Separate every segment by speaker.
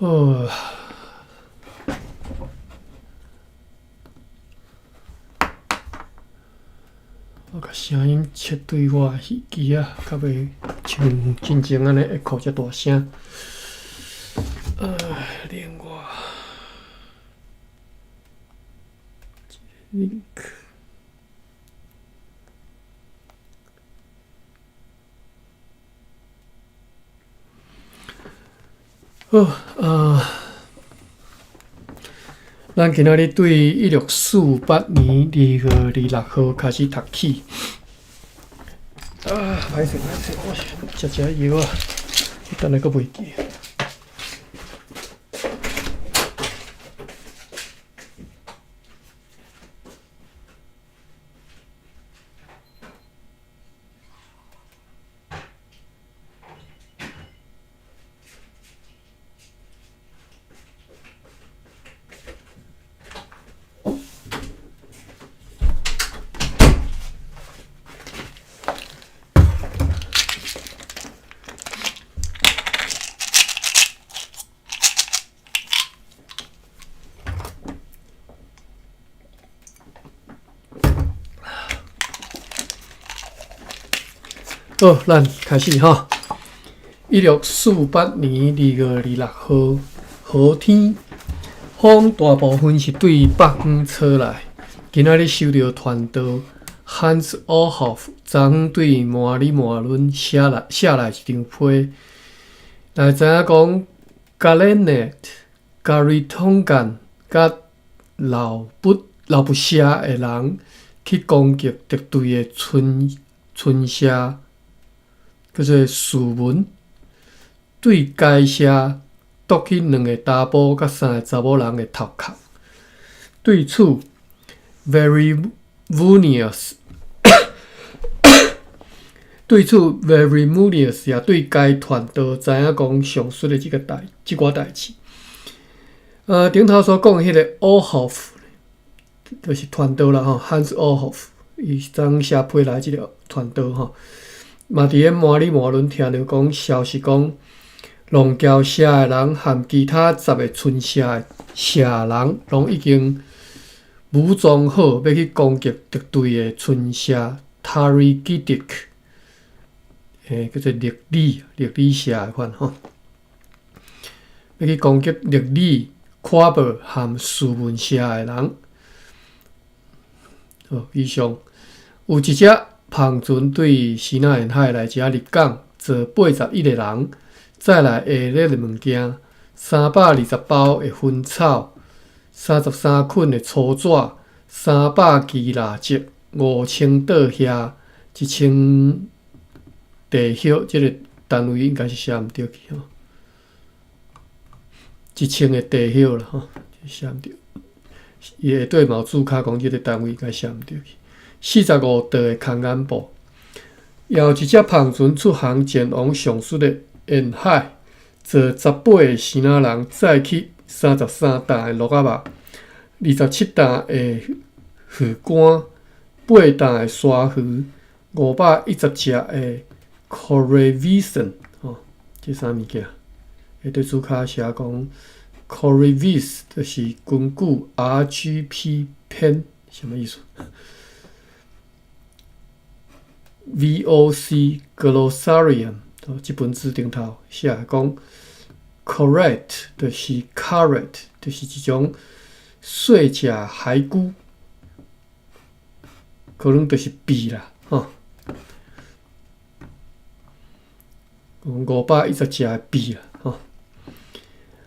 Speaker 1: 哦，我甲声音切对我耳机啊，较袂像真正安尼会哭遮大声。另外，link。好，咱今仔日对1648年2月26号开始读起。歹势，我食药啊，等下阁袂记。好，咱开始哈。1648年2月26号，好天，风大部分是对北方吹来。今仔日收到传道 Hans Ohoff 昨昏对摩里摩伦写来一张批，来知影讲 Gary Tongan 甲老不舍的人去攻击敌对的村社。叫做树文，对该社夺去2个查甫甲3个查某人的头壳。对此 ，Very Munius 也对该传道知影讲上述的即寡代志。顶头所讲的迄个 Ohoff， 就是传道啦吼 ，Hans Ohoff， 伊昨写批来即个传道吼。嘛，伫咧摩里摩伦听到讲消息讲，龙桥社的人和其他10个村社的社人，拢已经武装好，要去攻击敌对的村社 Tari Gidik， 叫做力里社的款吼，要去攻击力里、夸伯和苏文社的人。好，以上有一只。胖船对西那沿海来遮入港，坐81个人，载来下列的物件：320包的薰草，33捆的粗纸，300支蜡烛，5000倒遐，1000地叶，这个单位应该是写毋对去吼，1000个地叶啦吼，写毋对。伊下底嘛有注卡讲，这个单位应该写毋对去。45道的空眼布，也有一只胖船出航前往上述的沿海，坐18个西那人载去33担的鹿仔肉，27担的鱼干，8担的沙鱼，510只的 Correvisan 吼，这啥物件？下底主卡写讲 Correvis 就是根据 RGP pen 什么意思？VOC Glossarium 这本字顶头写讲 ，correct 就是 carrot， 就是一种细只海菇，可能就是鳖啦，吼。510只的鳖啦，吼。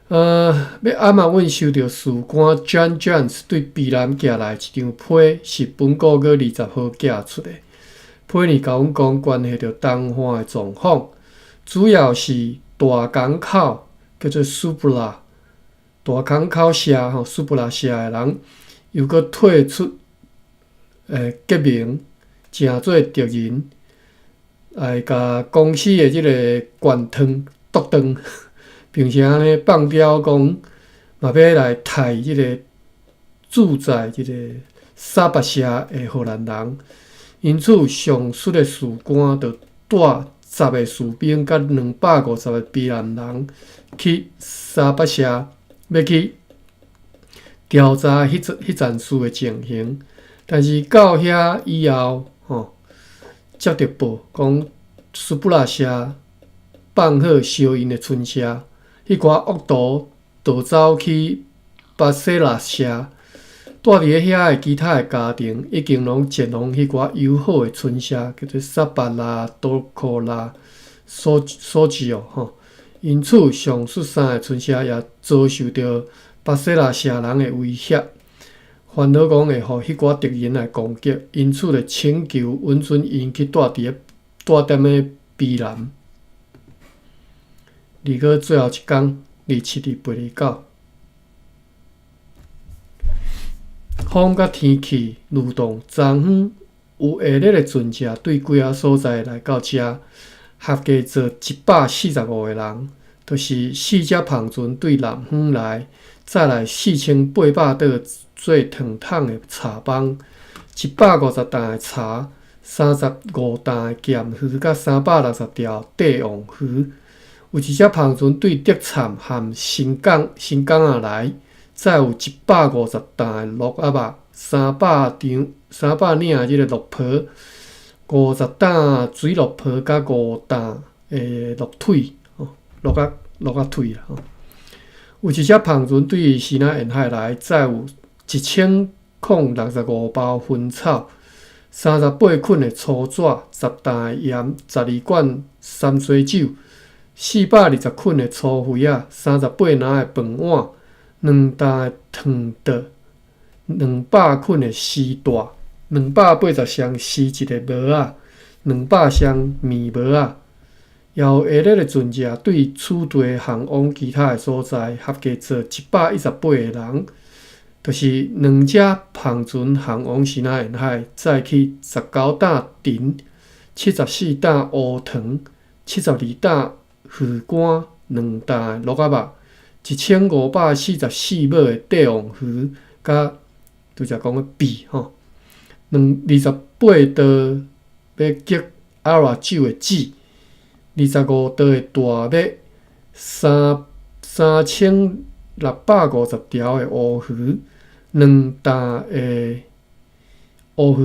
Speaker 1: 要暗嘛，阮收到士官 John Jones 对鳖男寄来一张批，是本个月20号寄出的。批里甲阮讲，关系到东岸的状况，主要是大港口叫做苏布拉，大港口社吼，苏布拉社的人又搁退出革命，成做敌人，来甲公司的即个官汤夺断，并且安尼放标讲，嘛要来杀即个住在即个沙巴社的荷兰人。因此，上述的士官就带10个士兵甲250个避难人去沙巴社，要去调查迄战事的情形。但是到遐以后，接到报讲苏布拉社放好烧因的村社，迄寡恶徒逃走去巴塞拉社。住伫咧遐的其他的家庭，已经拢前往迄寡友好的村社，叫做萨巴拉、多科拉、索吉哦。因此，上述3个村社也遭受到巴塞拉社人的威胁，烦恼讲会互迄寡敌人来攻击，因此就请求允准因去住踮咧避难。而个最后一天，27日8日9。风甲天气愈动，昨昏有下日的船只对几啊所在来到遮，合计做145个人，就是4只篷船对南方来，再来4800吨做糖桶的茶帮，150担的茶，35担的咸鱼，甲360条帝王鱼。有一只篷船对德产和新港来。再有150担的鹿鸭肉，300领即个鹿皮，50担水鹿皮，甲5担鹿腿，鹿仔腿啦。有一只篷船对西南沿海来，再有1065包薰草，38捆的粗纸，10担的盐，12罐山水酒，420捆的粗灰仔，38篮的饭碗。2担的糖豆，200捆的丝带，280箱丝一个帽仔，200箱面帽仔。也有下日的船只对此地航往其他的所在，合计做118个人，就是2只篷船航往西南沿海，再去19担藤，74担乌糖，72担鱼干，2担鹿仔肉。1544尾的帝王鱼，甲拄则讲的鳖，28刀要击阿拉酒的籽，25刀的大尾，3650条的乌鱼，2担的乌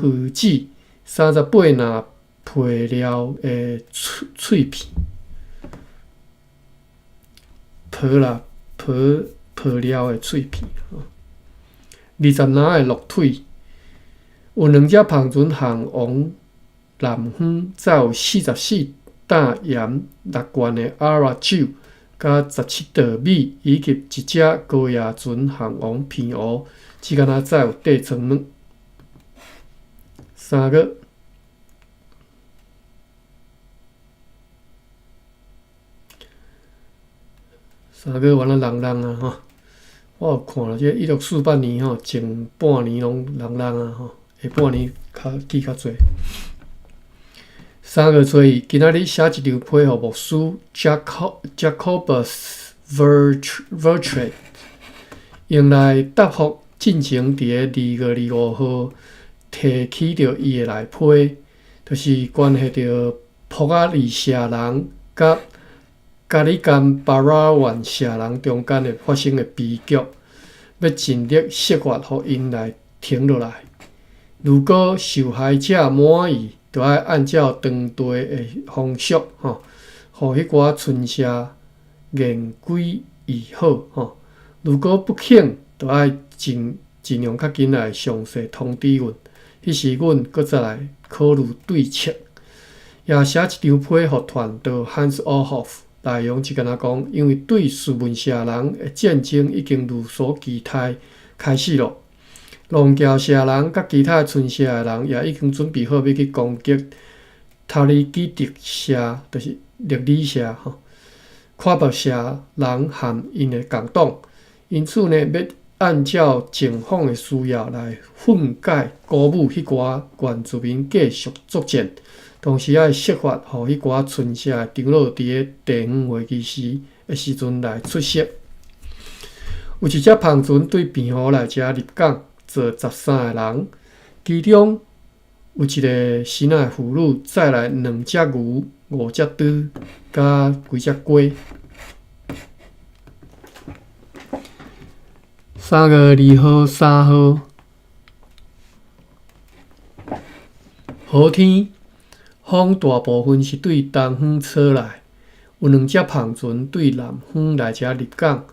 Speaker 1: 鱼籽，38篮配料的脆片。皮料的脆片，20篮的鹿腿，有2只篷船航往南方，再有44担盐，6罐的阿拉酒，甲17道米，以及1只高野船航往偏湖，只敢若再有地装卵。3个。3个原来人啊我有看了，这1648年前半年拢人啊下半年记较侪。3月初二，今仔日写一张批予牧师 Jacobus Vertrete， 用来答复进前伫个2月25号提起着伊的内批，就是关系着普阿里社人甲加里甘巴拉万社人中间的发生的悲剧，要尽力设法互因来停落来。如果受害者满意，就要按照当地的风俗，互迄寡村社言归于好。如果不肯，就要尽量较紧来详细通知阮，迄时阮搁再来考虑对策。也写一张批予团导 Hans Orhoff。内容是敢若讲，因为对苏文社人的战争已经如所期待开始了，龙桥社人甲其他村社的人也已经准备好要去攻击塔利基特社，就是列里社夸伯社人和因的共党，因此呢，要按照警方的需要来训诫、鼓舞迄寡原住民继续作战。同时，要设法互迄寡村社长老伫个地方会议时阵来出席。有一只篷船对平湖来遮入港，坐13个人，其中有一个新仔的妇女，再来2只牛、5只猪，甲几只鸡。3月2号、3号，好天，风大部分是对东方吹来，有2只篷船对南方来遮入港，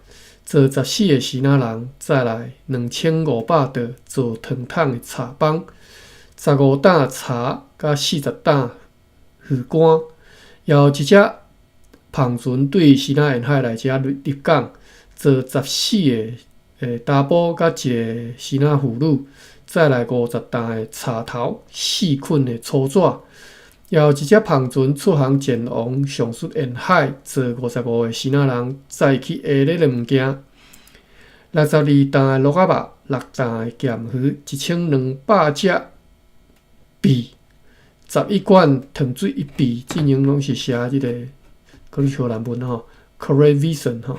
Speaker 1: 坐14个新仔人，再来2500桌坐汤桶的茶帮，15担茶甲40担鱼干，也有一只篷船对新仔沿海来遮入港，坐14个查甫甲一个新仔妇女，再来50担的茶头、4捆的粗纸。也有一只篷船出航前往上述沿海，坐55个新仔人，载去下日的物件。62担的鹿仔肉，6担的咸鱼，1200只鳖，11罐糖水1鳖，进前拢是写即个可能荷兰文吼 ，Correvison 吼。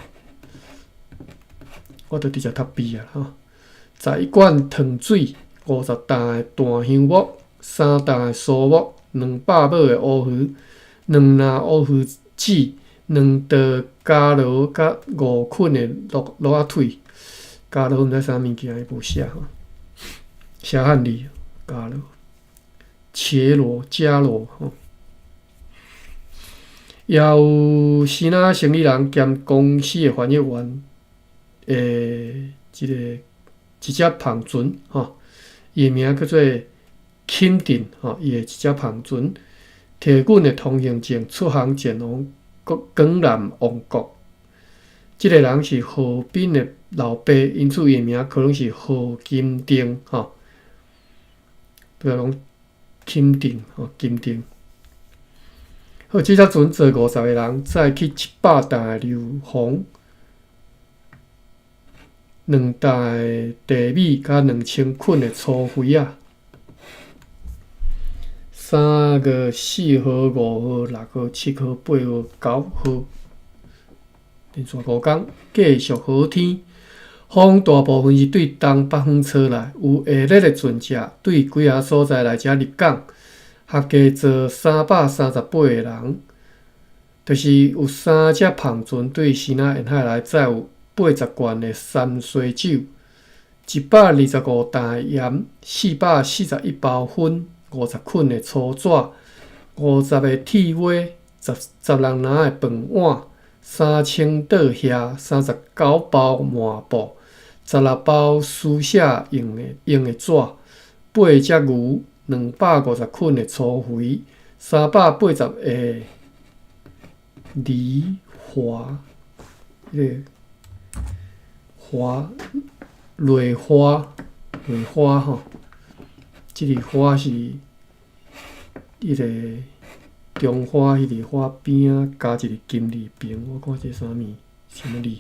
Speaker 1: 我都直接读鳖啊吼。11罐糖水，50担的大香木，3担的酥木，200尾的乌鱼，2篮乌鱼子，2道加罗甲5捆的鹿仔腿。加罗毋知啥物件，伊无写吼，写汉字加罗、切罗、加罗吼。也有新仔生意人兼公司的翻译员，一只篷船吼，伊名叫做 Kindin 吼，伊的一只篷船，提阮的通行证出航前往广南王国。即个人是何斌的老爸，因此伊名可能是何金定吼，比如讲金定吼，金定。好，即只船坐50个人，载去700担的硫磺，2担的地米，甲2000捆的粗灰啊。3月4号、5号、6号、7号、8号、9号，连续5天，继续好天。风大部分是对东北方吹来，有下日的船只对几下所在来遮入港，合计坐338个人，就是有3只篷船对新仔沿海来载有80罐的山水酒，125担的盐，441包粉，50捆的粗纸，50个铁锅，10人拿的饭碗，3000倒遐，39包抹布，16包书写用的纸，8只牛，250捆的粗肥，380个梨花，蕾花吼，即个花是迄个中花迄个花边啊，加一个金字边，我看这啥物什么字？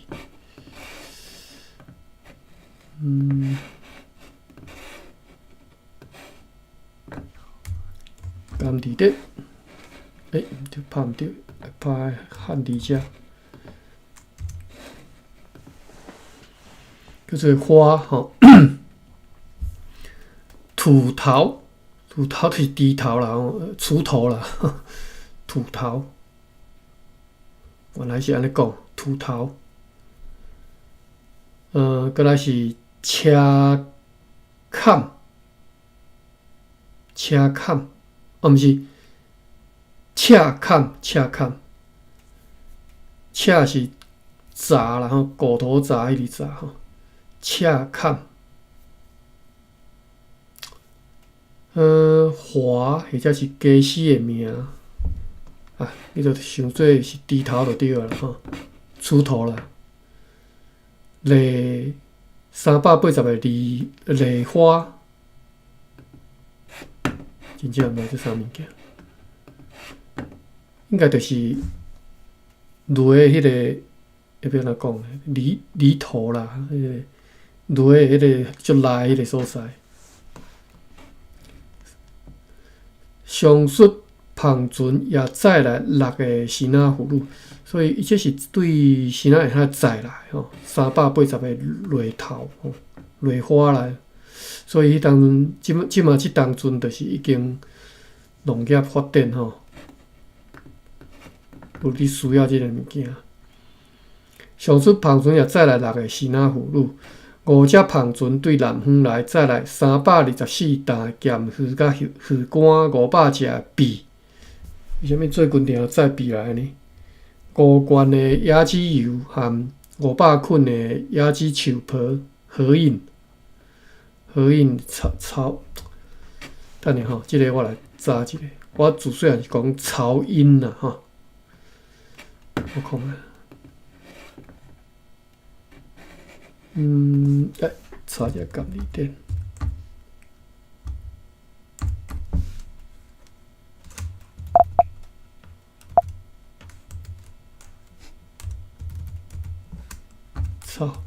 Speaker 1: 甘地的，就拍毋着，拍汉字遮。叫做花吼，土头就是低头啦，锄头啦，土头，原来是安尼讲，土头。过来是车坎，毋是车坎，车是闸啦吼，骨头闸迄个闸吼。车坎，华或者是家私的名啊，你着想做是低头就对了吼，锄头啦。梨380个梨花，真正毋知这啥物件，应该就是梨迄个，要安怎讲呢？梨头啦，迄个。落迄个足内迄个所在，上述篷船也载来6个新仔妇女，所以伊这是对新仔沿海载来吼，380个螺头吼，螺花来。所以迄当阵，即嘛即当阵，就是已经农业发展吼，有你需要即个物件。上出芳船也再来6个西那葫芦，5只芳船对南方来，再来324担咸鱼甲鱼干500只鳖。为虾米做军艇载鳖来呢？5罐的椰子油和500捆的椰子树皮合印草，等下吼，即个我来查一下。我自细汉是讲草印啦吼，我看下。查一下监理点。草，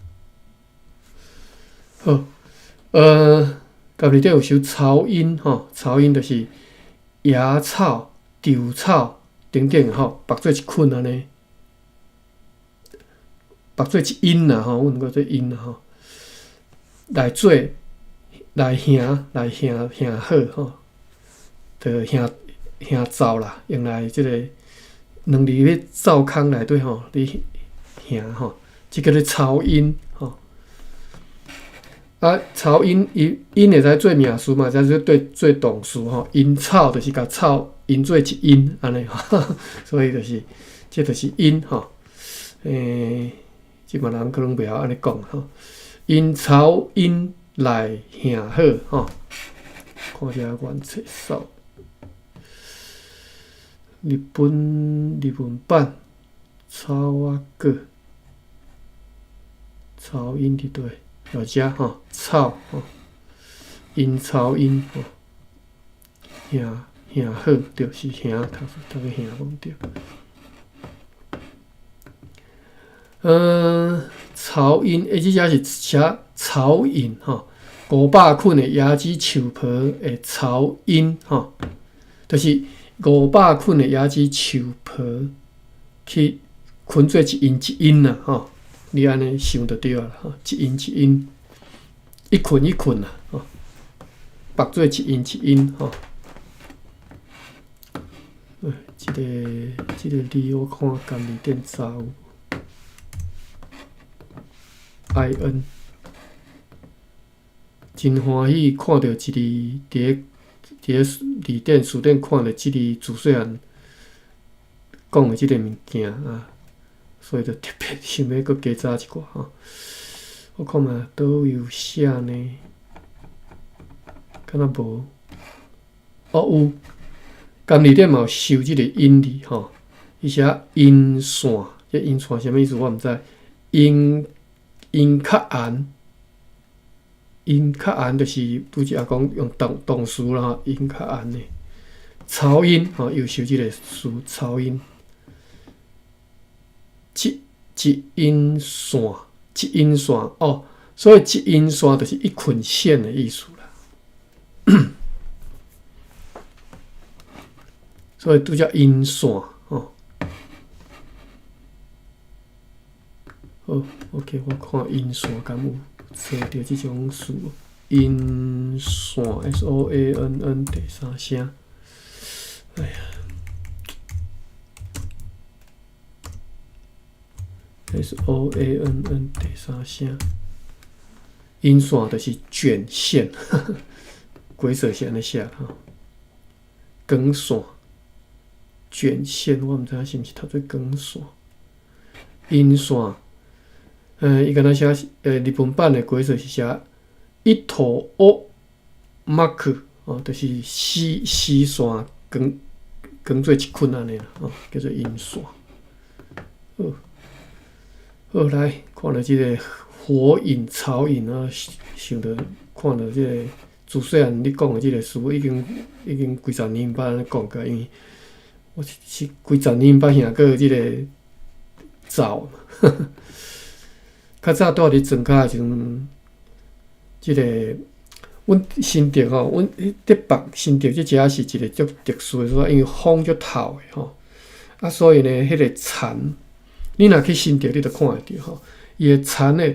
Speaker 1: 好，监理点有收草因吼，草因就是野草、稻草等等吼，绑做一捆安尼。绑做一因啦吼，阮叫做因啦吼，来做来烘好吼，就烘灶啦，用来即个两粒咧灶坑内底吼，你烘吼，即叫做草因吼。啊，草因因会使做名词嘛，会使做动词吼。因草就是甲草因做一因安尼吼，所以就是这就是因吼，即嘛人可能袂晓安尼讲吼，因草因来烘好吼。看一下原册数，日文版草啊果，草因伫对，有遮吼草吼，因草因吼，烘好就是烘，头个烘讲对。草因，即只是写草因吼，500捆的椰子树皮的草因吼，就是500捆的椰子树皮去捆做一因啦吼，你安尼想就对啦吼，一因，一捆啦吼，绑做一因吼。即个字我看监理点查有。IN 真欢喜看到一字伫字典书店看到即字自细汉讲的即个物件啊，所以就特别想要搁加查一寡吼。我看嘛，倒有写呢？敢若无？有监理点嘛有收即个音字吼，伊写音线，这音线啥物意思我毋知。音较暗，就是拄则讲用动词啦，音较暗的草音吼，又收即个词草音，一音线哦，所以一音线就是一捆线的意思啦，所以拄则音线吼。好 ，OK， 我看音线敢有找到即种词，音线 SOANN 第三声，哎呀 ，SOANN 第三声，音线就是卷线，规则是安尼写哈，梗线、卷线，我毋知影是毋是读做梗线，音线。伊敢若写日本版的规则是写一头哦 mark 哦，就是丝线卷做一捆安尼啦，哦，叫做音线。好来看到即个火影、草影啊，想到看到即个自细汉你讲的即个词，已经几十年捌安尼讲过，因为我是几十年捌听过即个走嘛。较早住伫庄脚的时阵，即个阮新竹吼，阮伫北新竹即遮是一个足特殊的所在，因为风足透的吼，啊，所以呢，迄个田，你若去新竹，你就看会着吼，伊的田的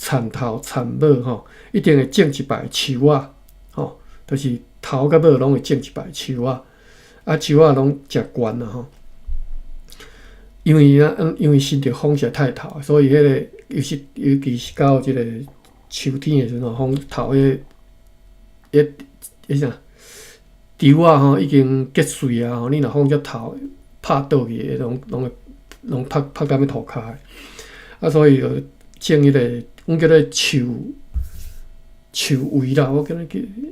Speaker 1: 田头田尾吼，一定会种一排树仔吼，就是头甲尾拢会种一排树仔，树仔拢食悬啦吼。因为新竹风实在太头，所以迄个尤其是到即个秋天的时阵，风头啥树仔吼已经结穗啊吼，你若风只头拍倒去，拢拍到要涂骹的。所以就种迄个，阮叫做树围啦，我记得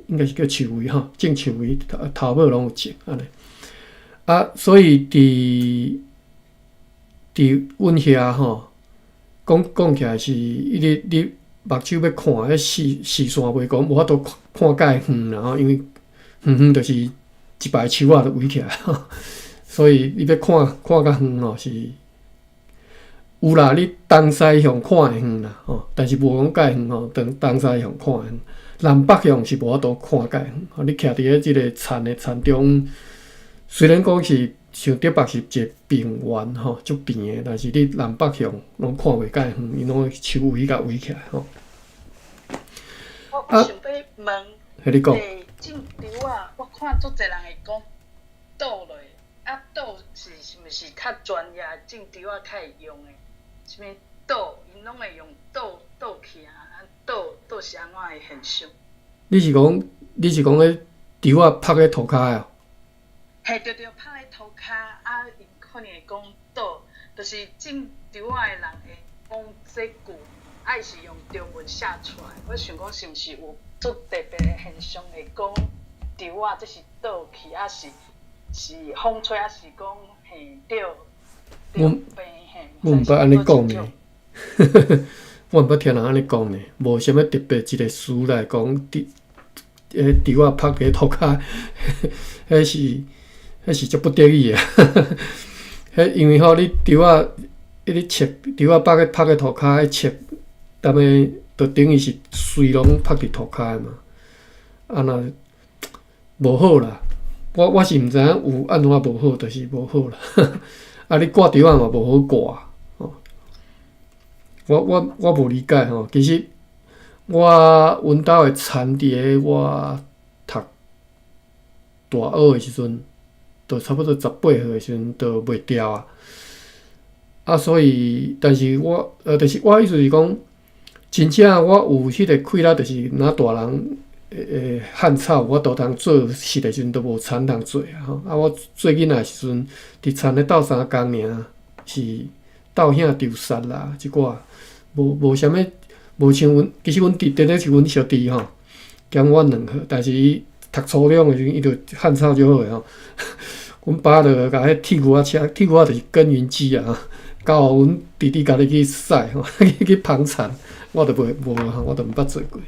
Speaker 1: 应该是叫树围吼，种树围头尾拢有种安尼。所以伫阮遐吼，讲起来是你目睭要看迄视线袂讲无法度看介远啦吼，因为远就是一排树仔就围起来吼，所以你要看较远吼是有啦，你东西向看会远啦吼，但是无讲介远吼，东西向看会远，南北向是无法度看介远吼。你徛伫咧即个田中，虽然讲是像竹北是一个平原吼，足平的，但是你南北向拢看袂介远，因拢树围甲围起来吼。
Speaker 2: 我想要问，
Speaker 1: 你讲，
Speaker 2: 种树啊，我看足侪人会讲倒落，倒是毋是较专业种树啊较会用的？什物倒，因拢会用倒去啊，倒是安怎的现象？你是讲
Speaker 1: 迄树啊拍喺涂骹哦？
Speaker 2: 嘿，对，拍喺涂骹，因可能会讲倒，就是种树啊的人会讲这句，是用中文写出来。我想讲是毋是有足特别的现象，会讲树啊，这是倒去，是风吹，是讲嘿倒平嘿。
Speaker 1: 我毋捌安尼讲呢，我毋捌听人安尼讲呢，无啥物特别一个词来讲，树啊拍伫涂骹，迄是足不得已啊。因为吼，你树啊，你切树啊拍伫涂骹，切，踮诶，就等于是水拢拍伫涂骹嘛。若无好啦，我是毋知影有安怎无好，就是无好啦。你挂树啊嘛无好挂。我无理解吼，其实阮兜的田伫咧我读大学的时阵，就差不多18岁的时阵就卖掉啊。所以，但是就是我意思是讲，真正我有迄个气力，就是若大人旱草，我都通做事的时阵都无田通做啊吼。我做囡仔的时阵，伫田咧斗3工尔，是斗遐丢杀啦，即寡。无啥物，无像阮，其实阮弟弟是阮小弟吼，兼阮2岁，但是伊读初中的时阵，伊就旱草就好吼。阮爸就甲迄铁牛仔就是耕耘机啊，交阮弟弟家己去驶吼，去捧田，我就无我就毋捌做过。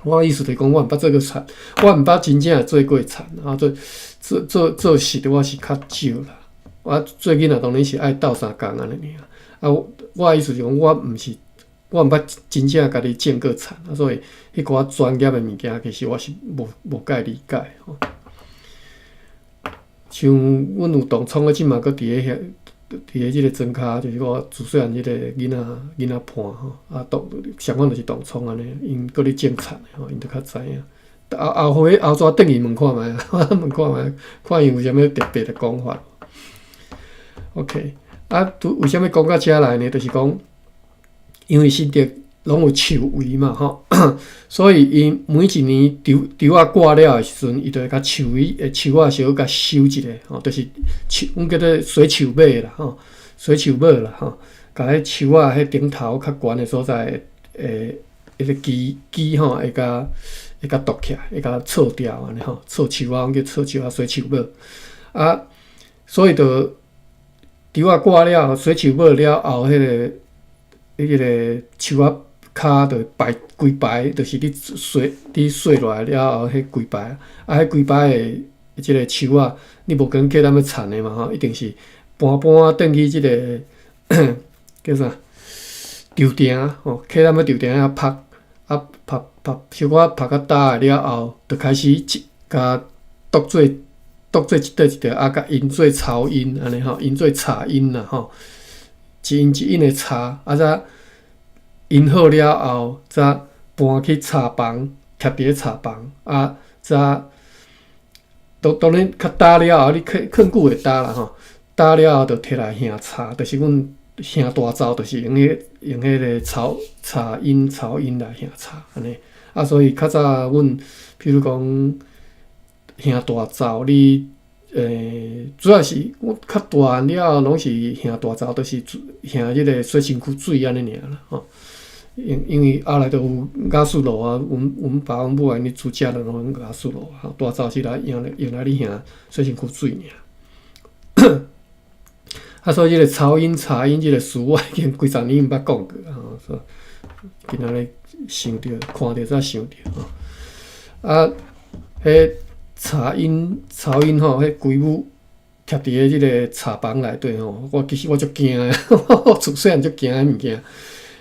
Speaker 1: 我意思就是讲，我毋捌做过田，我毋捌真正做过田啊。做事的我是较少啦。我做囡仔当然是爱斗3工安尼尔。我意思是讲，我毋捌真正家己种过田所以迄寡专业的物件，其实我是无介理解吼。像阮有当创的，即嘛搁伫咧即个庄骹，就是我自细汉即个囡仔伴吼，相反就是当创安尼，因搁咧种田吼，因就较知影。后纸转去问看觅，问看觅，看伊有啥物特别的讲法。OK。为虾米讲到遮来呢？就是讲，因为新竹拢有树围嘛，吼，所以伊每一年树啊挂了的时阵，伊就会甲树围的树啊小甲收一下，吼，就是阮叫做水树尾啦，吼，水树尾啦，吼，甲迄树啊迄顶头较悬的所在，迄个枝吼会甲剁起来，会甲错掉安尼吼，错树啊，阮叫错树啊，水树尾所以就。树啊挂了，水树尾了后，迄个树啊骹就规排，就是你碎落来了后，迄规排迄规排的即个树啊，你无可能客咱要田的嘛吼，一定是搬转去即个叫啥稻埕吼，客咱要稻埕遐拍小可拍较大了后，就开始甲剁做一条甲因做草因安尼吼，因做茶因啦吼，一因的茶，再因好了后，才搬去茶房，徛伫咧茶房，才当然较打了后，你囥久会打啦吼。打了后，就摕来烘茶，就是阮烘大灶，就是用迄个茶因来烘茶安尼。所以较早阮，譬如讲烘大灶，你主要是我较大了后，拢是烘大灶，就是烘迄个洗身躯水安尼尔啦吼。因为后来就有雅士炉啊，阮爸阮母安尼煮食就拢雅士炉啊，大灶是来用来你烘洗身躯水尔。所以迄个茶因即个词，我已经几十年毋捌讲过啊，所以今仔日想着看着才想着吼。迄茶因吼，迄规母徛伫咧即个茶房内底吼，其实我足惊诶，我自细汉足惊迄物件。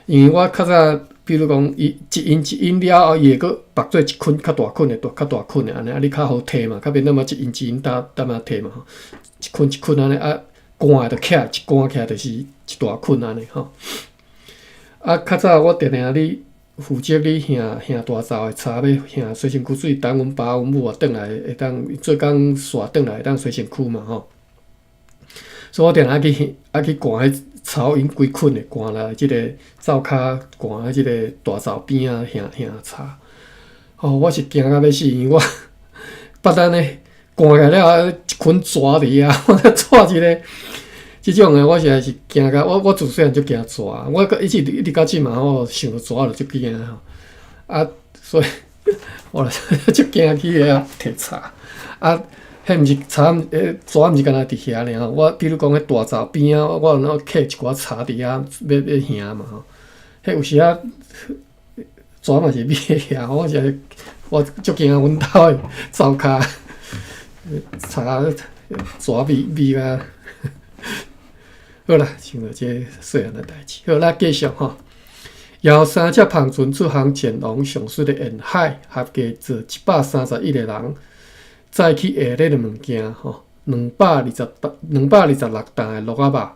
Speaker 1: 因为我较早，比如讲，一因了后，伊会阁绑做一捆较大捆诶，较大捆诶安尼，你较好摕嘛，较免那么一因搭啊摕嘛吼，一捆安尼干诶就起来，一干起来就是一大捆安尼吼。较早我定定咧负责咧烘大灶诶茶，要烘洗身躯水，等阮爸阮母转来会当做工煞转来会当洗身躯嘛吼。所以我定定去干迄草因规捆诶，赶来即个灶骹，赶来即个大灶边啊烘茶。我是惊到要死，因为我捌咱咧赶起来了，一捆蛇伫啊，我带一个，即种诶，我实在是惊到我自细汉就惊蛇，我一直到即嘛想到蛇就足惊所以我足惊去遐摕茶迄毋是茶，蛇毋是干那伫遐尔。我比如讲，迄大灶边啊，我有摕一寡茶伫遐要烘嘛吼。迄有时啊，蛇嘛是覕遐，我足惊阮兜诶灶骹茶蛇覕啊。好啦，想到这细汉诶代志，好啦，继续吼。邀3只芳船出航前往上水诶沿海，合计做131个人。再去下咧的物件吼，226担诶鹿仔肉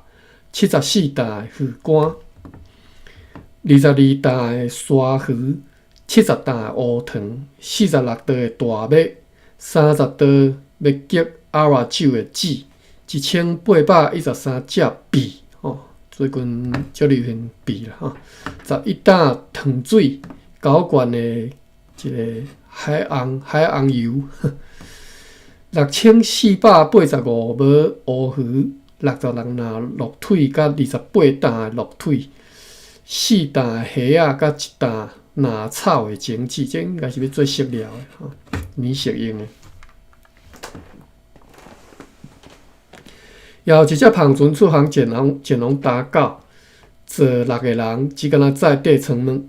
Speaker 1: ，74担诶鱼干，22担诶沙鱼，70担诶乌糖，46刀诶大麦，30刀要激阿瓦酒诶籽，1813只鳖吼，最近足流行鳖啦吼，11担糖水，9罐诶一个海昂油。6485尾乌鱼，66担鹿腿，甲28担诶鹿腿，4担诶虾仔，甲1担纳草诶种子，这应该是要做食料诶吼，免食用诶。后一只芳船出航前往打狗，坐6个人，只敢若载地床卵。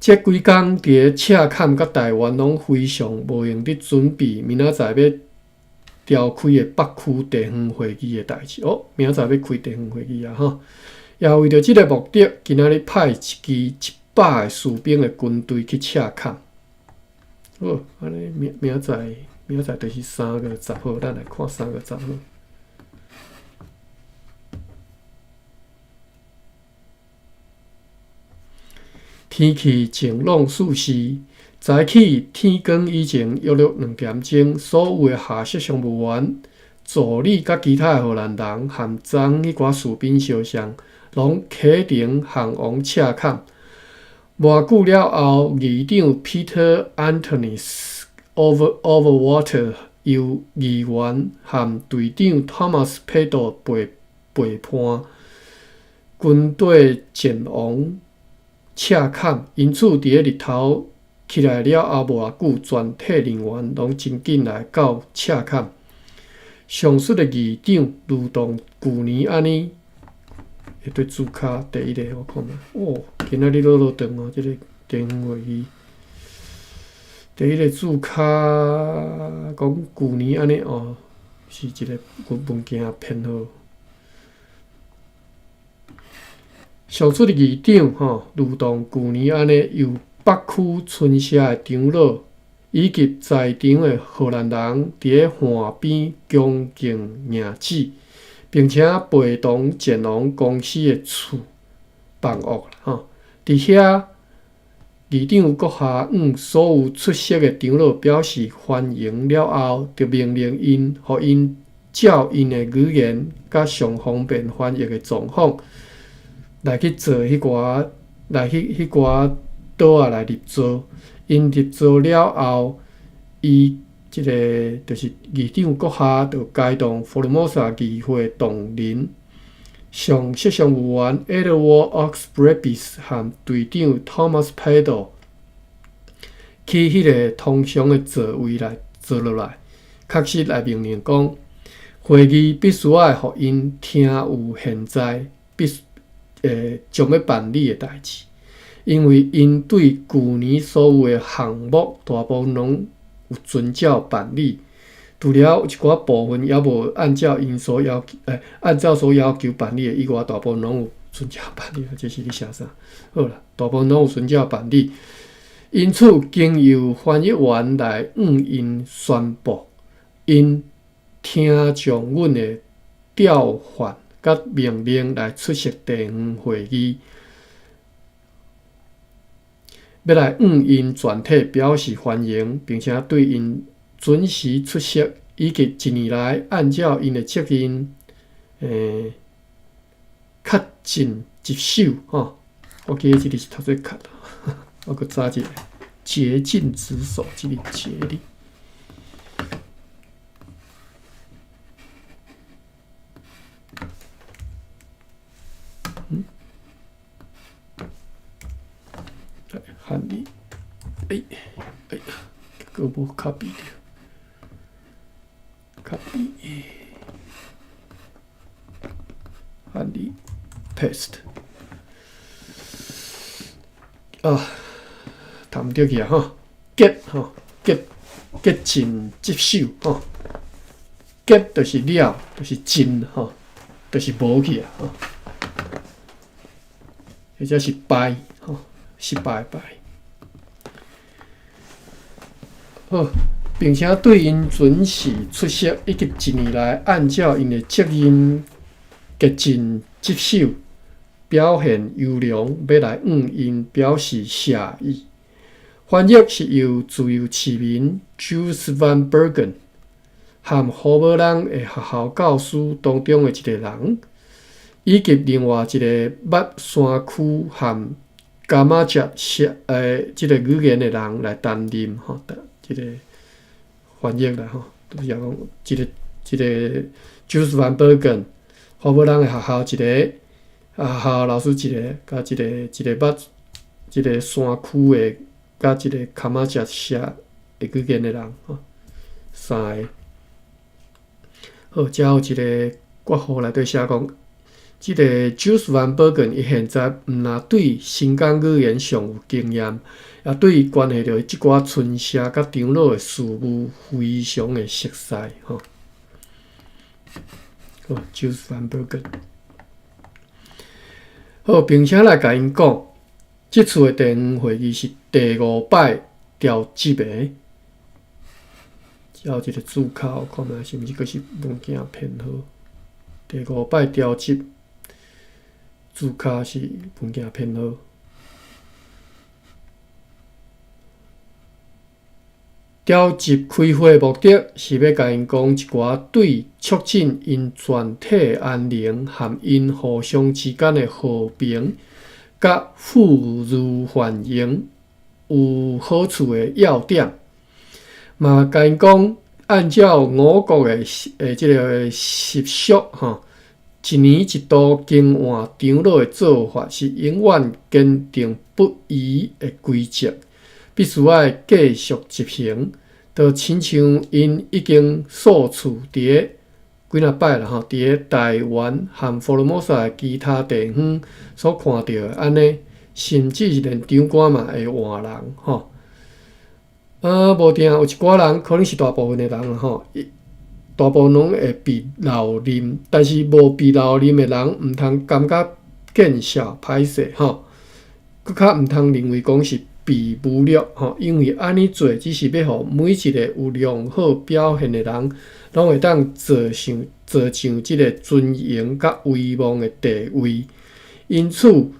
Speaker 1: 这几工伫赤坎甲台湾拢非常无用伫准备明仔载要召开的北区地方会议的代志。明仔载要开地方会议啊吼！也为着即个目的，今仔日派一支100个士兵的军队去赤坎。好，安尼明仔载就是3月10号，咱来看3月10号。天气晴朗舒适，早起天光以前约2点钟，所有的下属商务员、助理甲其他的荷兰人和总迄寡士兵小将，拢启程航往赤坎。无久了后，议长 Peter Anthony Overwater 由议员和队长 Thomas Peddle 陪伴军队前往赤坎，因此伫咧日头起来了后无偌久，全体人员拢真紧来到赤坎。上述的议长如同旧年安尼，会对主卡第一个我看嘛，今仔日落长哦，即个地方会议第一个主卡讲旧年安尼是一个文件编号。上述的议长如同旧年安尼，由北区村社的长老以及在场的荷兰人伫咧岸边恭敬迎旨，并且陪同前往公司的厝，放恶啦吼。伫遐，议长阁下所有出席的长老表示欢迎了后，就命令互因照因的语言甲上方便翻译的状况来去做迄寡岛啊来入座。因入座了后，即个就是议长阁下就开动福尔摩沙议会同仁，向设上议员 Edward Oxbridge 和队长 Thomas Peddle 去迄个通常的座位来坐落来，确实来命令讲，会议必须要互因听有现在将要办理的代志，因为因对旧年所有的项目大部分拢有遵照办理，除了有一寡部分也无按照所要求办理的以外，大部分拢有遵照办理。这是你写啥？好啦，大部分拢有遵照办理。因此，经由翻译员来因宣布，因听从阮的调换甲命令来出席地方会议。要来因全体表示欢迎，并且对因准时出席以及一年来按照因的责任，恪尽职守吼。我记得这里是头先看的，我搁查一个竭尽职守，这里竭力。汉语，个无 copy 掉 ，copy 汉语 paste 啊，谈唔到去啊吼 ，get 尽接受吼 ，get 就是了，就是尽吼，就是无去啊吼，或者是败吼，失败败。好，并且对因准时出席以及一年来按照因的责任竭尽职守，表现优良，要来因表示谢意。翻译是由自由市民 Jules Van Bergen 和荷兰人的学校教师当中的一个人，以及另外一个捌山区和伽马捷这个语言的人来担任吼。这个翻译啦吼，就是讲一个 Jules Van Bergen， 荷兰人的学校一个学校老师一个，甲一个捌一个山区的，甲一个卡马捷写的语言的人吼，三个。好，遮有一个括号内底写讲，这个 Jules Van Bergen 伊现在毋但对新港语言上有经验。也对关系到即寡村社甲长老的事务非常的熟悉吼。好 ，Jules Van Bergen。好，并且来甲因讲，即次的地方会议是第5摆调集的。有一个注考，看卖是毋是阁是物件偏好？第5摆调集，注考是物件偏好。调集开会目的是要甲因讲一寡对促进因全体安宁和因互相之间的和平甲富裕繁荣有好处的要点，嘛甲因讲按照我国的这个习俗吼，一年一度更换长老的做法是永远坚定不移的规则。必须要继续执行，就亲像因已经数次伫几若摆啦吼，伫台湾和福尔摩沙其他地方所看到的安尼，甚至是连长官嘛会换人吼。无定有一寡人，可能是大部分的人吼，大部分拢会被留任，但是无被留任的人，毋通感觉见笑歹势吼，搁较毋通认为讲是被侮辱吼，因为安尼做只是要互每一个有良好表现的人，拢会当坐上即个尊严甲威望的地位。因此，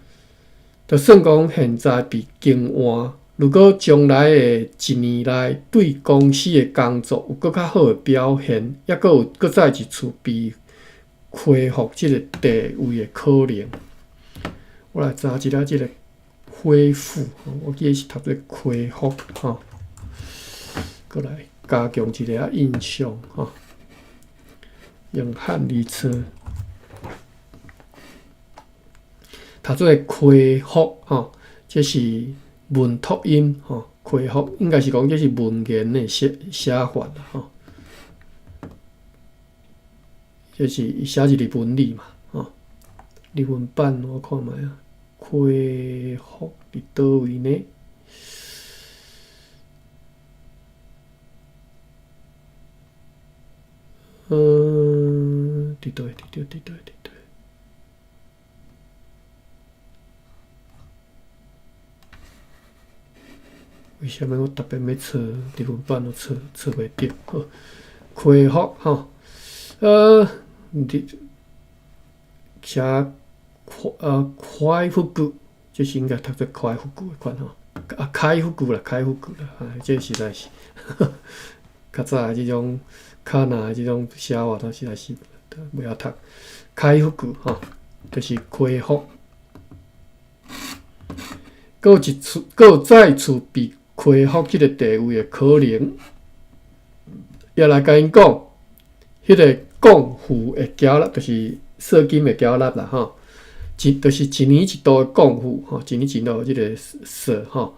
Speaker 1: 就算讲现在被更换，如果将来的一年内对公司的工作有更较好的表现，抑阁有搁再一次被恢复即个地位的可能。我来查一下即个恢复，我记得是读做恢复吼，过来加强一个印象吼，用汉字词，读做恢复吼，这是文读音吼，恢复应该是讲这是文言的写法啦吼，这是写一日文理嘛吼，日文版我看卖啊。恢复伫倒位呢？伫倒？为什么我特别要找日文版都找袂着？好，恢复吼，写。快复古，这是应该读做快复古的款吼。开复古啦，这实在是，较早的这种卡纳的这种写法，都实在是不晓读。开复古吼，就是恢复。搁有再次被恢复这个地位的可能。也来甲因讲，迄个共付的缴纳，就是税金的缴纳啦吼。就是一年一度的共付吼，一年一度即个税吼。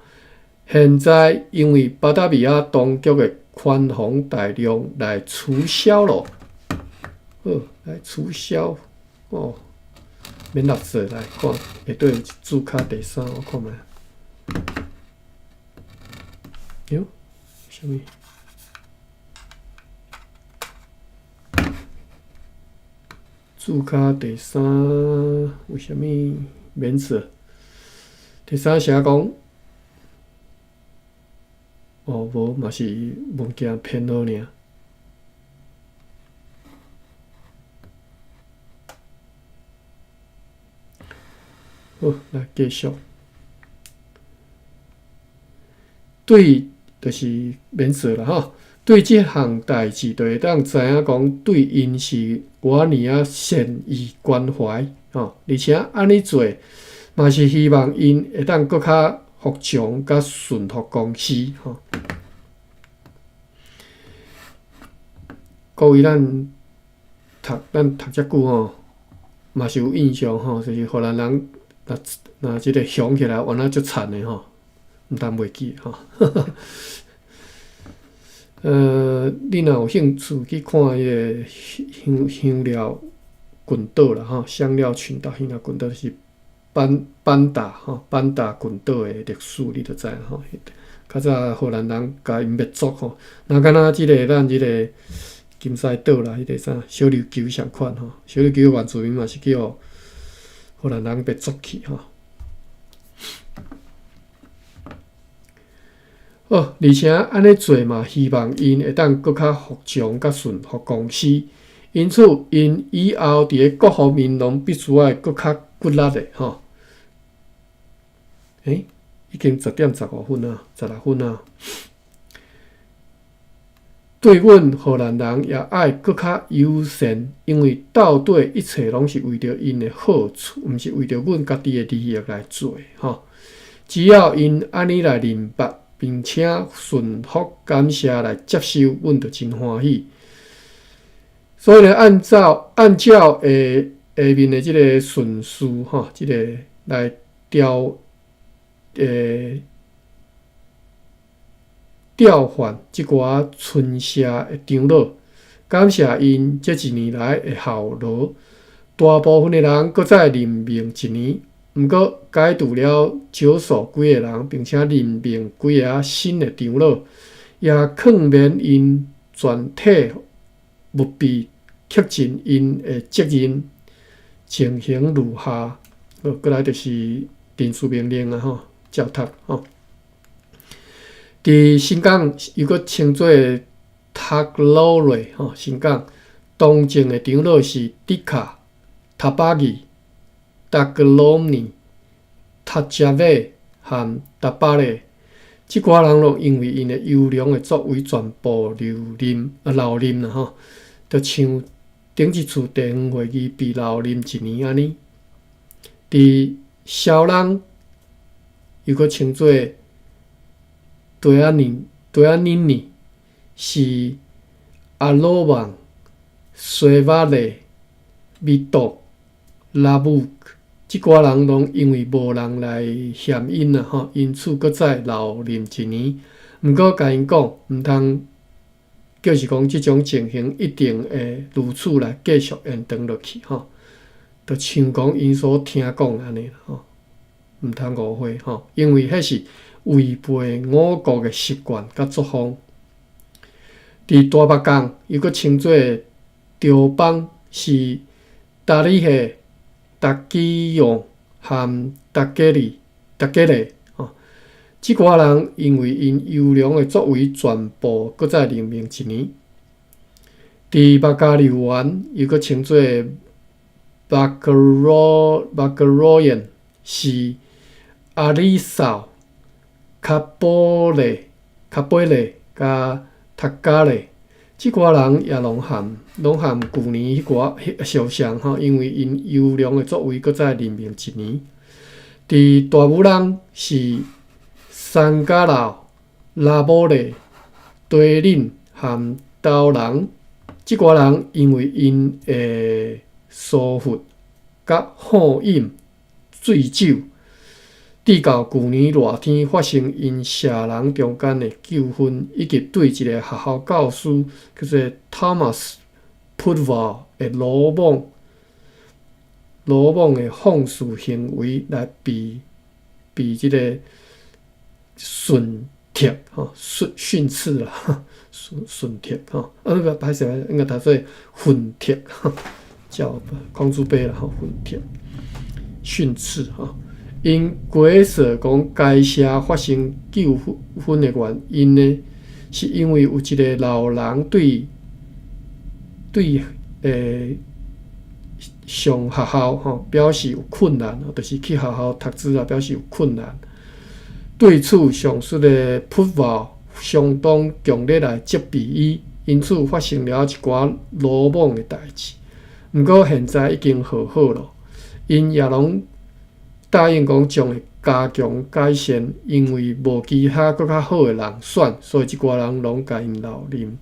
Speaker 1: 现在因为巴达维亚当局的宽宏大量来取消咯，来取消哦，免纳税来看，会对注卡第3，我看卖。哟，什么？注卡第3为什么免税？第3写讲，无嘛是物件偏好尔。好，来继续。对，就是免税啦吼。对即项代志，就会当知影讲，对因是偌尔善意关怀吼，而且安尼做，嘛是希望因会当搁较服从甲顺服公司吼。各位咱读遮久吼，嘛是有印象吼，就是荷兰人若即个想起来，原来足惨的吼，毋通袂记吼。你若有兴趣去看迄个香料群岛啦吼，香料群岛、香料群岛是班达群岛的历史，你就知影吼。较早荷兰人甲因灭族吼，若敢若即个咱即个金沙岛啦，迄个啥小琉球相款吼，小琉球原住民嘛是叫荷兰人灭族去吼。而且安尼做嘛，希望因会当搁较服从甲顺服公司，因此因以后伫个各方面拢必须要搁较骨力的吼。已经10:15啊，16分啊。对阮荷兰人也爱搁较友善，因为到底一切拢是为着因的好处，毋是为着阮家己的利益来做吼。只要因安尼来明白，并且顺服感谢来接受，阮就真欢喜。所以呢，按照下面的即个顺序吼，即个来调换即寡春社的长老，感谢因这一年来的效劳。大部分的人搁再任命一年。毋过解除了少数几个人，并且任命几个新的长老，也劝勉因全体务必恪尽因的责任，情形如下。过来就是人事命令啊吼，照读吼。伫新港又搁称作塔罗瑞吼，新港当政的长老是迪卡、塔巴吉。达格罗尼、塔加维和达巴勒，即寡人拢因为因的优良的作为，全部留任啦吼，就像顶一次地方会议被留任1年安尼。伫小人又搁称做对安尼尼，是阿罗旺、西瓦勒、米多、拉姆，即寡人拢因为无人来嫌因啦吼，因此搁再留任1年。毋过甲因讲，毋通就是讲即种情形一定会如此来继续延长落去吼。就像讲因所听讲安尼啦吼，毋通误会吼，因为迄是违背我国的习惯甲作风。伫大北港又搁称做潮邦，是达里赫、达基用和达吉勒吼，即寡人因为因优良的作为，全部搁再任命1年。伫马加利湾又搁称做巴格罗恩，是阿里扫、卡波勒、甲塔加勒，即寡人也拢含旧年迄寡相像吼，因为因优良的作为，搁再任命1年。伫大武人是山加劳、拉姆勒、堆林和刀人，即寡人因为因的疏忽甲好饮醉酒，致到旧年热天发生因社人中间的纠纷，以及对一个学校教师叫做 Thomas Putwell 的鲁莽的放肆行为来被即个训斥吼，训斥啦，训斥吼，歹势应该读做训斥吼。叫公主杯啦吼，训斥、训斥吼。因解释讲，该社发生纠纷的原因呢，是因为有一个老人对上学校吼表示有困难，就是去学校读书啊，表示有困难。对此，上述的普瓦相当强烈来责备伊，因此发生了一寡鲁莽的代志。毋过现在已经和好了，因也拢答应讲将会加强改善，因为无其他更较好的人选，所以即寡人拢甲因留任。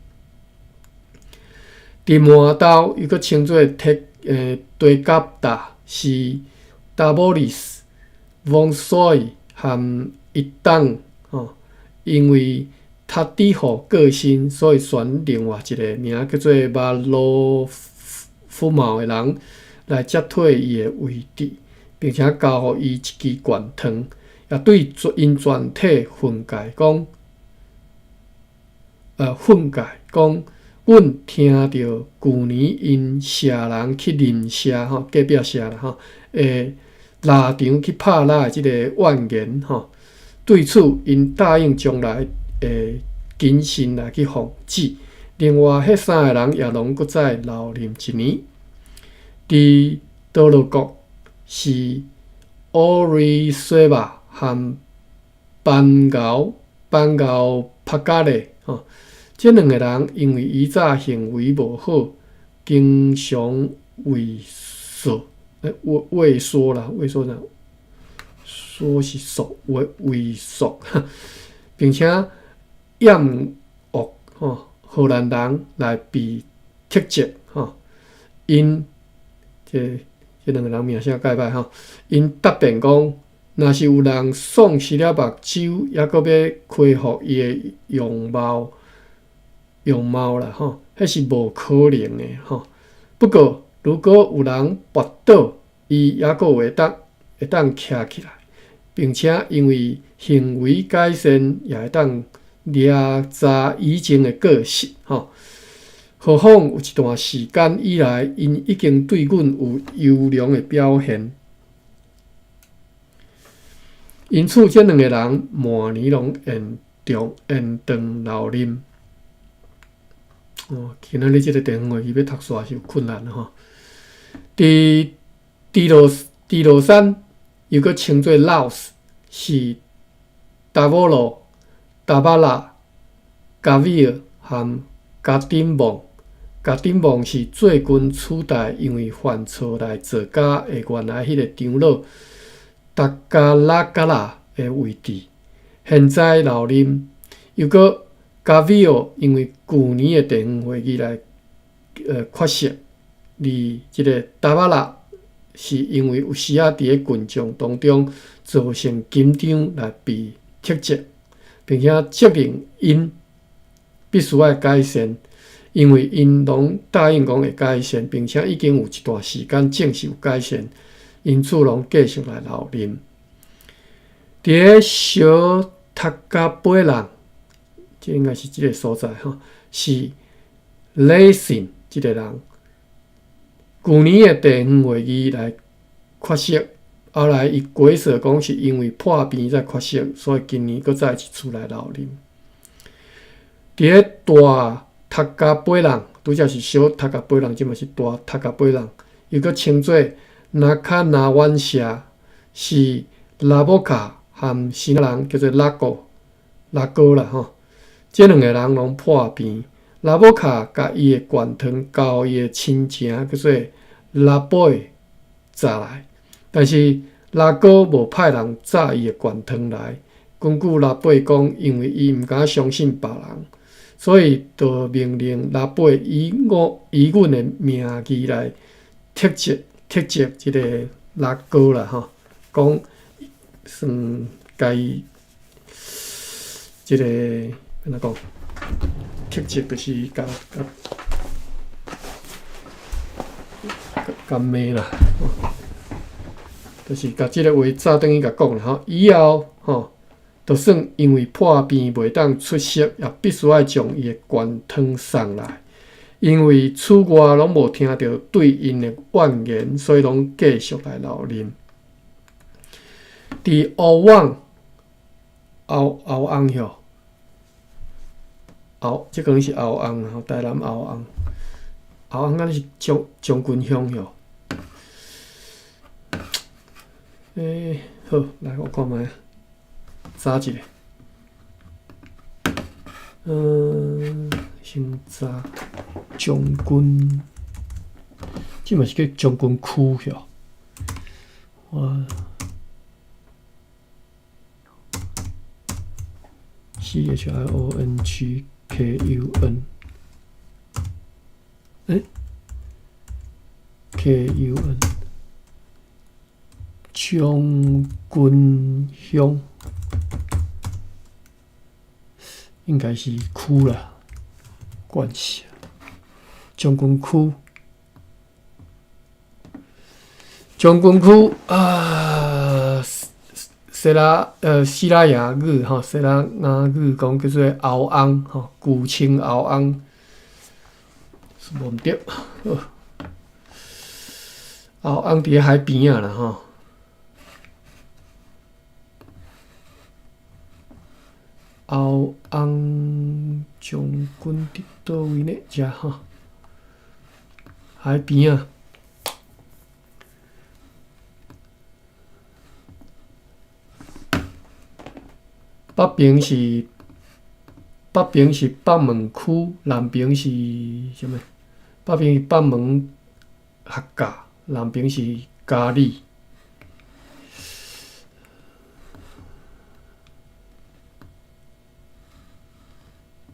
Speaker 1: 伫麻豆又搁称做对甲达，是达波利斯、翁水和一档吼，因为他低乎个性，所以选另外一个名叫做马罗夫毛的人来接替伊的位置，并且交予伊一支quyền糖，也对因全体训诫讲，阮听到旧年因社人去邻社吼，隔壁社啦吼，腊场去拍蜡的即个怨言吼，对此因答应将来谨慎来去防止。另外，迄3个人也拢搁再留任1年。伫多罗国是奥瑞西瓦和班高帕加勒吼，这2个人因为以早行为无好，经常畏缩啦，说是畏缩，并且厌恶荷兰人来被斥责吼，因这2个人名声介歹吼，因答辩讲，若是有人丧失了目睭，抑阁要恢复伊的容貌啦吼，迄是无可能的吼。不过，如果有人跋倒，伊抑阁会当徛起来，并且因为行为改善，也会当掠查以前的过失吼。何况有一段时间以来，因已经对阮有优良的表现，因此这2个人明年拢延长留任。今仔日这个地方会议要读煞是有困难吼。伫罗山又搁称作 Laos， 是达沃罗、达巴拉、加维尔和加丁蒙。加丁蒙是最近取代因为犯错来造假的原来迄个长老达加拉加拉的位置。现在留任，又搁加维尔因为去年的地方会议来缺席，而即个达巴拉是因为有时伫咧群众当中造成紧张来被撤职，并且责任因必须要改善。因为因拢答应讲会改善，并且已经有一段时间正式有改善，因此拢继续来留任。伫咧小塔加贝人，这应该是即个所在吼，是雷信即个人。去年的地方会议来缺席，后来伊解释讲是因为破病才缺席，所以今年搁再一次来留任。伫咧大塔加贝人，拄则是小塔加贝人，即嘛是大塔加贝人，又搁称作纳卡纳湾社，是拉布卡和其他人叫做拉哥啦吼。这两个人拢破病，拉布卡甲伊的权糖交伊的亲情叫做拉贝trả来，但是拉哥无派人trả伊的权糖来。根据拉贝讲，因为伊毋敢相信别人。所以，就命令拉贝以阮的名义来撤职即个拉哥啦吼，讲算该即个安怎讲？撤职就是甲骂啦，就是甲即个话早等于甲讲啦吼，以后吼。就算因为破病袂当出席，也必须要将伊的权汤送来。因为厝外拢无听到对因的怨言，所以拢继续来留任。伫欧网后翁吼，这可能是后翁啦，台南后翁，后翁敢是将军乡吼。好，来我看卖。查一下，先查将军，即嘛是叫将军区哟。CHIONGKUN， KUN， 将军乡。应该是区啦，关系将军区，啊，西拉雅语吼，西拉雅语讲叫做后翁吼，古称后翁，无毋对，后翁伫海边啊啦吼。后翁将军伫倒位呢？遮吼，海边啊。北边是北门区，南边是啥物？北边是北门学甲，南边是嘉义。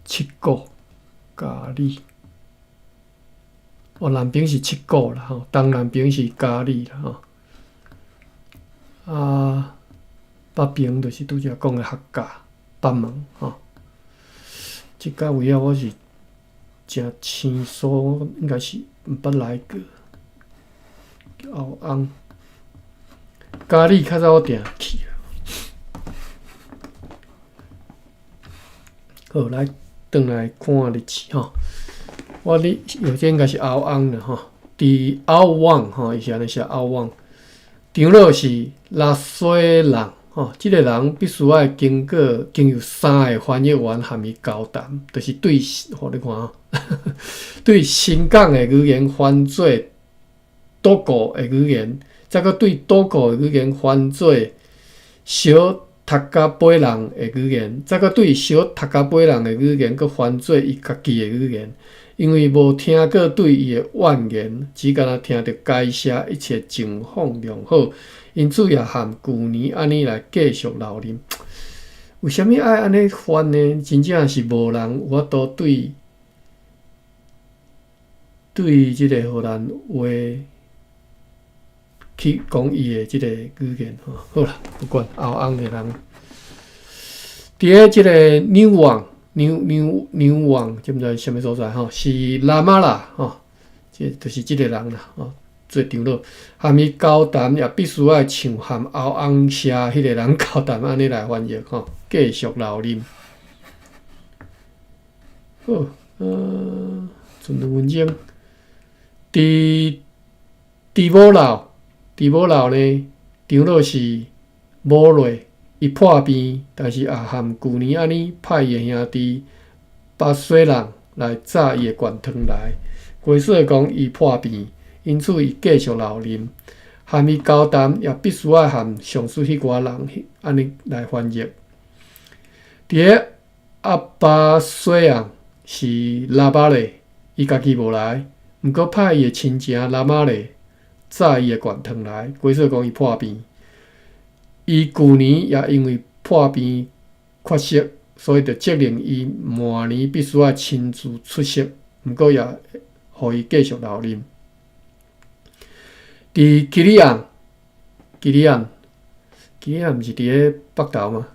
Speaker 1: 七股嘉义，南边是七股啦吼，东南边是嘉义啦吼。北边就是拄则讲的学甲北门吼。即个位啊，我是真清楚，应该是毋捌来过。后翁，嘉义较早我定去。好，来。转来看日期吼，有这应该是后翁啦吼。伫后旺吼，伊是安尼写后旺。长老是拉水人吼，即个人必须要经由3个翻译员含伊交谈，就是对，吼你看吼，对新港的语言翻做多国的语言，再搁对岛国的语言翻做小读甲尾人的语言，再搁对小读甲尾人的语言搁翻做伊家己的语言，因为无听过对伊的怨言，只敢若听着该写一切情况良好，因此也含旧年安尼来继续留念。为虾米爱安尼翻呢？真正是无人有法度对即个荷兰话去讲伊的即个语言吼。好啦，不管后昂的人，伫个即个纽网，知毋知啥物所在吼？是拉马拉吼，即就是即个人啦吼。做长老，含伊交谈也必须爱像含后昂写迄个人交谈安尼来翻译吼，继续留念。好，存两分钟。伫某楼呢，长老是某瑞，伊破病，但是也含旧年安尼派伊的兄弟巴水人来炸伊的罐汤来，规说讲伊破病。因此，伊继续留念，含伊交谈也必须爱含上述迄寡人安尼来翻译。伫个阿巴水人是拉巴勒，伊家己无来，毋过派伊的亲情拉马勒炸伊的罐汤来，规说讲伊破病。伊旧年也因为破病缺席，所以就责令伊明年必须爱亲自出席，毋过也互伊继续留念。伫基里安毋是伫个北投吗？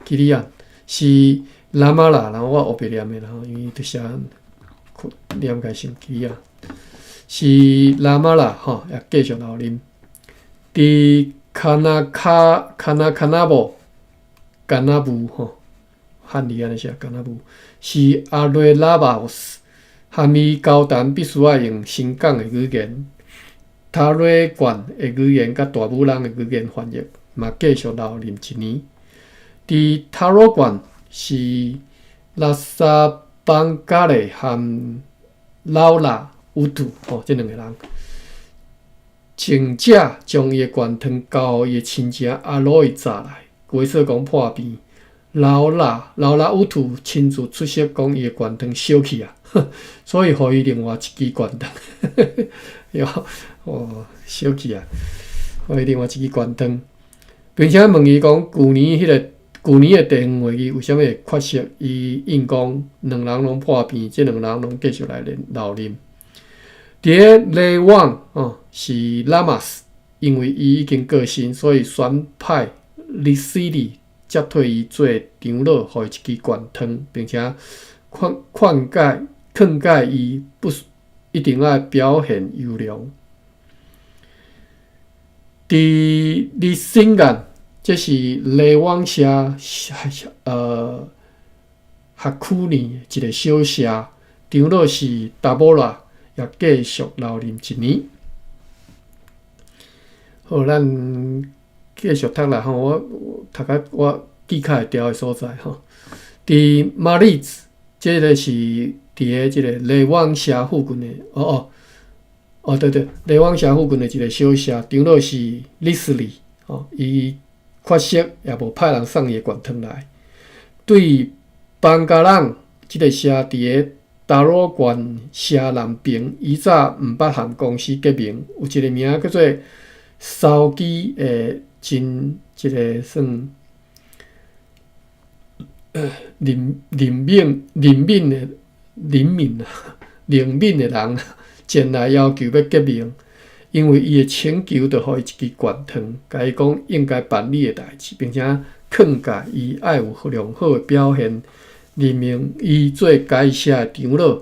Speaker 1: 基里安是拉马拉，然后我后壁念的啦，因为写念开成基里安，是拉马拉吼，也继续留念。伫卡纳布吼，汉字安尼写卡纳布，是阿瑞拉巴斯，含伊交谈必须爱用新港的语言。塔瑞县的语言甲大武人的语言翻译，嘛继续留念一年。伫塔罗县是拉萨邦加勒和老拉乌图这两个人，前者将伊的罐汤交互伊的亲戚阿罗伊炸来，规说讲破病。老拉乌图亲自出席，讲伊的罐汤烧去啊，所以互伊另外一支罐汤。小气啊！互伊另外一支罐汤，并且问伊讲旧年的地方会议为虾米会缺席？伊应讲两人拢破病，即两人拢继续来留念。伫个雷旺是拉马斯，因为伊已经过身，所以选派利西利接替伊做长老，互伊一支罐汤，并且劝诫伊不一定要表现优良。伫利辛安，这是雷旺社哈库尼一个小社，长老是达波拉，也继续留念一年。好，咱继续读啦吼，我读到我记较会牢的所在吼。伫马利兹，这个是伫个即个雷旺社附近的对，雷旺社附近的一个小社，长老是利斯利伊缺席也无派人送伊的罐汤来。对邦加人即个社伫个达罗县社南边，伊早毋捌含公司革命，有一个名叫做烧鸡的真即个算灵敏的人。前来要求要革命，因为伊的请求就互伊一支罐汤，甲伊讲应该办理的代志，并且劝诫伊爱有良好的表现，任命伊做该社的长老。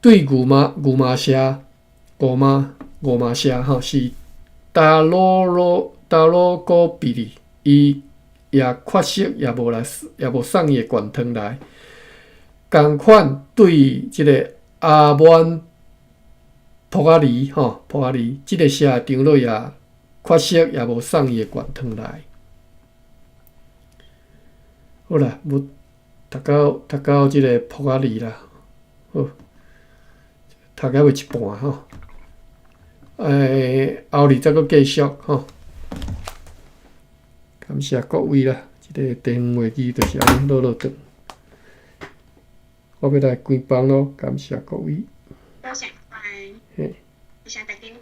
Speaker 1: 对牛马社是达罗戈比利，伊也缺席，也无送伊的罐汤来。共款对即个阿曼普阿里，即个社长老也缺席，也无送伊的罐汤来。好啦，要读到即个普阿里啦，好，读到尾一半吼。后日再搁继续吼。感谢各位啦，即个电话机就是安尼落转。我要来关房咯，感谢各位。
Speaker 3: 多谢各位，
Speaker 1: 嘿。
Speaker 3: 谢谢大家。